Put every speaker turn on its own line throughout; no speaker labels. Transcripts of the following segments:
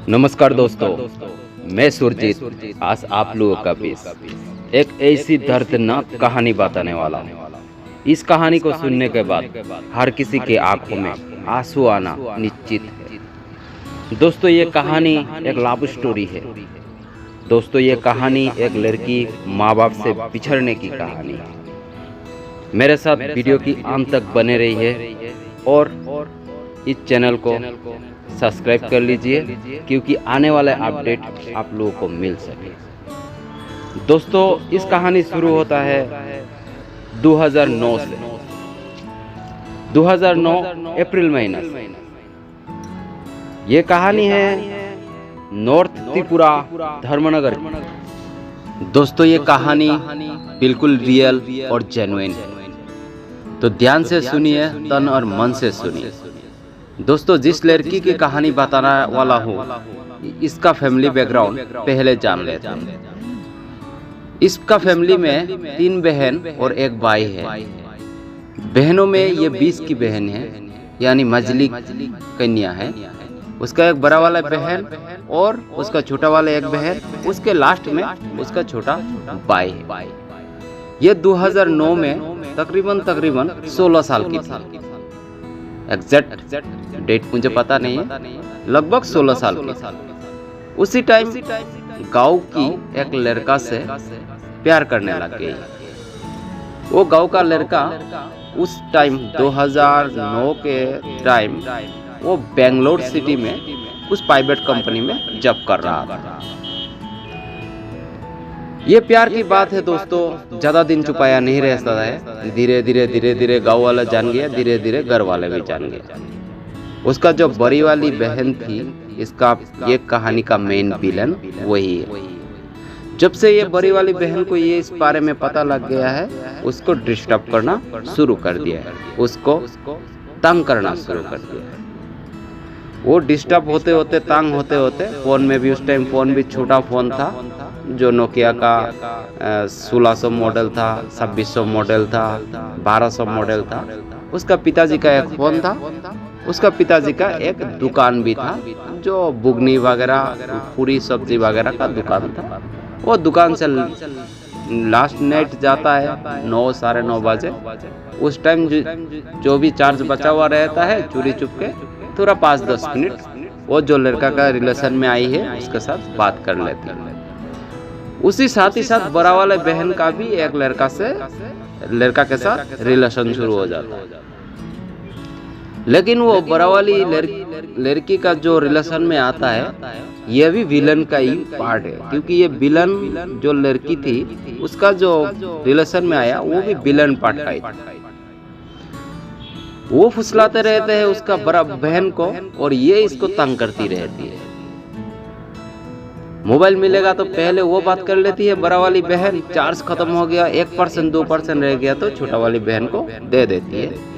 नमस्कार दोस्तों, मैं सुरजीत आज आप लोगों का पेश एक ऐसी दर्दनाक कहानी बताने वाला हूँ। इस कहानी को सुनने के बाद हर किसी के आंखों में आंसू आना निश्चित है। दोस्तों, ये कहानी एक लव स्टोरी है। दोस्तों, ये कहानी एक लड़की माँ बाप से बिछड़ने की कहानी है। मेरे साथ वीडियो की अंत तक बने रही है और इस चैनल को सब्सक्राइब कर लीजिए क्योंकि आने वाले अपडेट आप लोगों को मिल सके। दोस्तों, इस कहानी शुरू होता है 2009 से। 2009 अप्रैल महीना से। ये कहानी है नॉर्थ त्रिपुरा धर्मनगर की। दोस्तों, ये कहानी बिल्कुल रियल और जेन्युइन है, तो ध्यान से सुनिए, तन और मन से सुनिए। दोस्तों, जिस लड़की की कहानी बताने वाला हूँ, इसका फैमिली बैकग्राउंड पहले जान लेते हैं। इसका फैमिली में 3 बहन और 1 भाई है। बहनों में ये 20 की बहन है, यानी मझली कन्या है। उसका एक बड़ा वाला बहन और उसका छोटा वाला एक बहन, उसके लास्ट में उसका छोटा भाई है। ये 2009 में तकरीबन 16 साल की थी। एग्जैक्ट डेट मुझे पता नहीं है, लगभग 16 साल की। उसी टाइम गांव की एक लड़का से प्यार करने लग गई। वो गांव का लड़का उस टाइम 2009 के टाइम वो बेंगलोर सिटी में उस प्राइवेट कंपनी में जॉब कर रहा था। ये प्यार की बात है दोस्तों, ज्यादा दिन छुपाया नहीं रह सकता है। धीरे धीरे गांव वाला जान गया, धीरे धीरे घर वाले भी जान गए। उसका जो बड़ी वाली बहन थी, इसका ये कहानी का मेन विलन वही है। जब से ये बड़ी वाली बहन को ये इस बारे में पता लग गया है, उसको डिस्टर्ब करना शुरू कर दिया है, उसको तंग करना शुरू कर दिया है। वो डिस्टर्ब होते होते तंग होते होते फोन में भी, उस टाइम फोन भी छोटा फोन था, जो नोकिया का 1600 मॉडल था, 2600 मॉडल था, 1200 मॉडल था। उसका पिताजी का एक फोन था। उसका पिताजी का एक दुकान भी था, जो बुगनी वगैरह, पूरी सब्जी वगैरह का दुकान था। वो दुकान से लास्ट नाइट जाता है 9 साढ़े 9 बजे। उस टाइम जो भी चार्ज बचा हुआ रहता है, चोरी चुपके थोड़ा 5-10 मिनट वो जो लड़का का रिलेशन में आई है उसके साथ बात कर लेती है। उसी साथ ही साथ बड़ा वाले बहन का भी एक लड़का के साथ रिलेशन शुरू हो जाता है। लेकिन वो बड़ा वाली लड़की का जो रिलेशन में आता है, ये भी विलन का ही पार्ट है, क्योंकि ये विलन जो लड़की थी, उसका जो रिलेशन में आया वो भी विलन पार्ट का ही था। वो फुसलाते रहते हैं उसका बड़ा बहन को, और ये इसको तंग करती रहती है। मोबाइल मिलेगा तो पहले वो बात कर लेती है बड़ा वाली बहन। चार्ज खत्म हो गया, 1% 2% रह गया तो छोटा वाली बहन को दे देती है।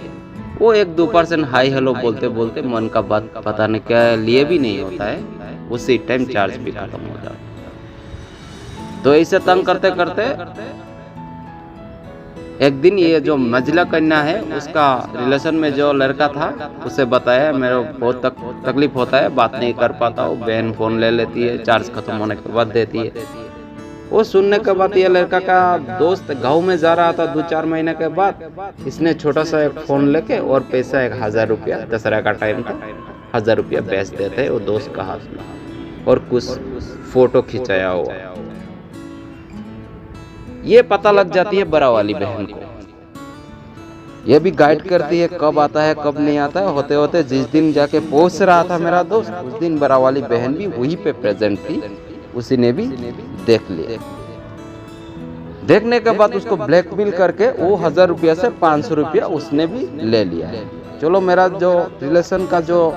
वो 1-2% हाई हेलो बोलते बोलते मन का बात पता नहीं क्या लिए भी नहीं होता है, उसी टाइम चार्ज भी खत्म हो जाता है। तो ऐसे तंग करते करते एक दिन ये जो मझला कन्या है, उसका रिलेशन में जो लड़का था, उसे बताया मेरे बहुत तकलीफ होता है, बात नहीं कर पाता हूँ। बहन फोन ले लेती है, चार्ज खत्म होने के बाद देती है। वो सुनने के बाद ये लड़का का दोस्त गाँव में जा रहा था 2-4 महीने के बाद, इसने छोटा सा एक फोन लेके और पैसा 1000 रुपया, दशहरा का टाइम था, 1000 रुपया बेच देते हैं वो दोस्त का हाथ में, और कुछ फोटो खिंचाया हुआ। ये पता लग जाती है बड़ा वाली बहन को। ये भी गाइड करती है कब आता है कब नहीं आता है। होते होते जिस दिन जाके पहुंच रहा था मेरा दोस्त, उस दिन बड़ा वाली बहन भी वहीं पे प्रेजेंट थी। उसी ने भी देख लिया। देखने के बाद उसको ब्लैकमेल करके वो 1000 रुपया से 500 रुपया उसने भी ले लिया। चलो, मेरा जो रिलेशन का जो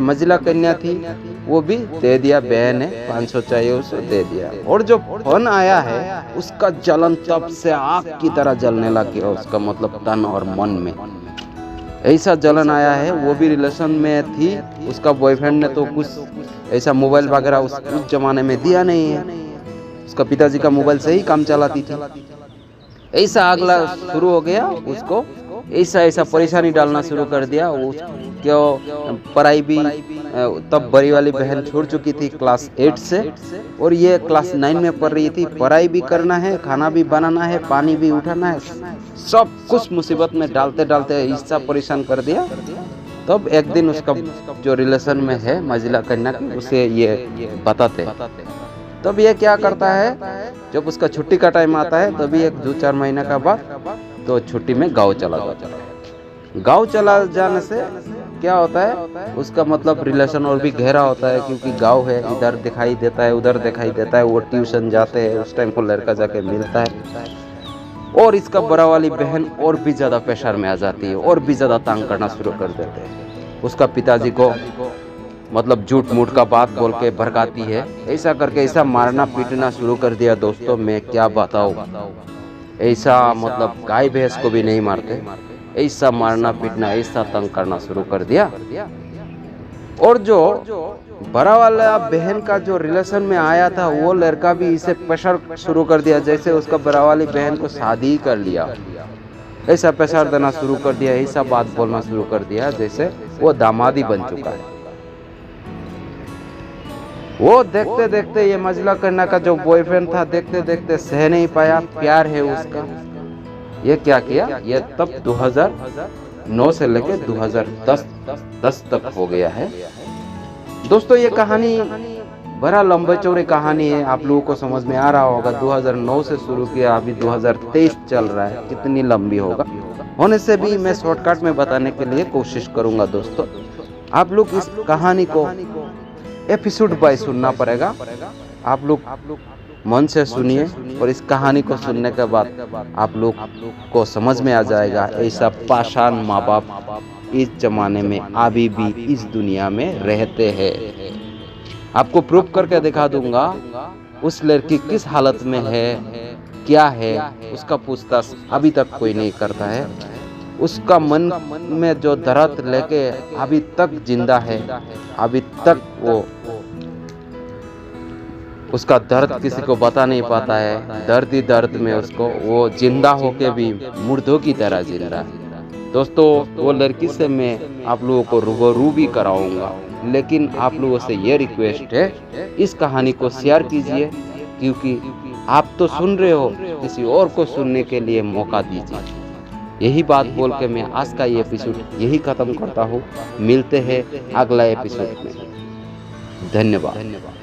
मझला कन्या थी वो भी दे दिया, बहन है 500 चाहिए उसे दे दिया। और जो फोन आया है, उसका जलन तब से आग की तरह जलने लग गया उसका, मतलब तन और मन में ऐसा जलन आया है। वो भी रिलेशन में थी, उसका बॉयफ्रेंड ने तो कुछ ऐसा मोबाइल वगैरह उस जमाने में दिया नहीं है। उसका पिताजी का मोबाइल से ही काम चलाती थी। ऐसा अगला शुरू हो गया उसको ऐसा ऐसा परेशानी डालना शुरू कर दिया। क्यों पढ़ाई भी तब बड़ी वाली बहन छोड़ चुकी थी क्लास 8 से, और ये क्लास 9 में पढ़ रही थी। पढ़ाई भी करना है, खाना भी बनाना है, पानी भी उठाना है, सब कुछ मुसीबत में डालते डालते ऐसा परेशान कर दिया। तब एक दिन उसका जो रिलेशन में है मंजिला कन्या की, उसे ये बताते। तब ये क्या करता है, जब उसका छुट्टी का टाइम आता है तभी 1-2-4 महीने का बाद तो छुट्टी में गाँव चला जाता है। गाँव चला जाने से क्या होता है, उसका मतलब रिलेशन और भी गहरा होता है, क्योंकि गाँव है, इधर दिखाई देता है उधर दिखाई देता है। वो ट्यूशन जाते हैं, उस टाइम को लड़का जाके मिलता है, और इसका बड़ा वाली बहन और भी ज़्यादा प्रेशर में आ जाती है, और भी ज़्यादा तंग करना शुरू कर देते हैं। उसका पिताजी को मतलब झूठ मूठ का बात बोल के भड़काती है। ऐसा करके ऐसा मारना पीटना शुरू कर दिया दोस्तों, मैं क्या बताऊँ। ऐसा मतलब गाय भैंस को भी नहीं मारते, ऐसा मारना पीटना, ऐसा तंग करना शुरू कर दिया। और जो बड़ा वाला बहन का जो रिलेशन में आया था, वो लड़का भी इसे प्रेशर शुरू कर दिया, जैसे उसका बड़ा वाली बहन को शादी कर लिया, ऐसा प्रेशर देना शुरू कर दिया, ऐसा बात बोलना शुरू कर दिया जैसे वो दामादी बन चुका है। वो देखते देखते ये मंजिला कन्या का जो बॉयफ्रेंड था, देखते देखते सह नहीं पाया, प्यार है उसका, ये क्या किया, ये तब 2009 से लेके 2010 तक हो गया है। दोस्तों ये कहानी बड़ा लंबे चौड़े कहानी है, आप लोगों को समझ में आ रहा होगा। 2009 से शुरू किया, अभी 2023 चल रहा है, कितनी लंबी होगा। होने से भी मैं शॉर्टकट में बताने के लिए कोशिश करूंगा। दोस्तों आप लोग इस कहानी को एपिसोड बाय सुनना पड़ेगा, आप लोग मन से सुनिए, और इस कहानी को सुनने के बाद आप लोग को समझ में आ जाएगा ऐसा पाषाण माँ बाप इस जमाने में अभी भी इस दुनिया में रहते हैं। आपको प्रूफ करके दिखा दूंगा उस लड़की किस हालत में है, क्या है, उसका पूछताछ अभी तक कोई नहीं करता है। उसका मन में जो दर्द लेके अभी तक जिंदा है, अभी तक वो उसका दर्द किसी को बता नहीं पाता है। दर्द ही दर्द में उसको वो जिंदा होके भी मुर्दों की तरह जिंदा है। दोस्तों वो लड़की से मैं आप लोगों को रूबरू भी कराऊंगा, लेकिन आप लोगों से ये रिक्वेस्ट है, इस कहानी को शेयर कीजिए, क्योंकि आप तो सुन रहे हो, किसी और को सुनने के लिए मौका दीजिए। यही बात बोल के मैं आज का ये एपिसोड यही खत्म करता हूँ। मिलते हैं अगला एपिसोड में। धन्यवाद।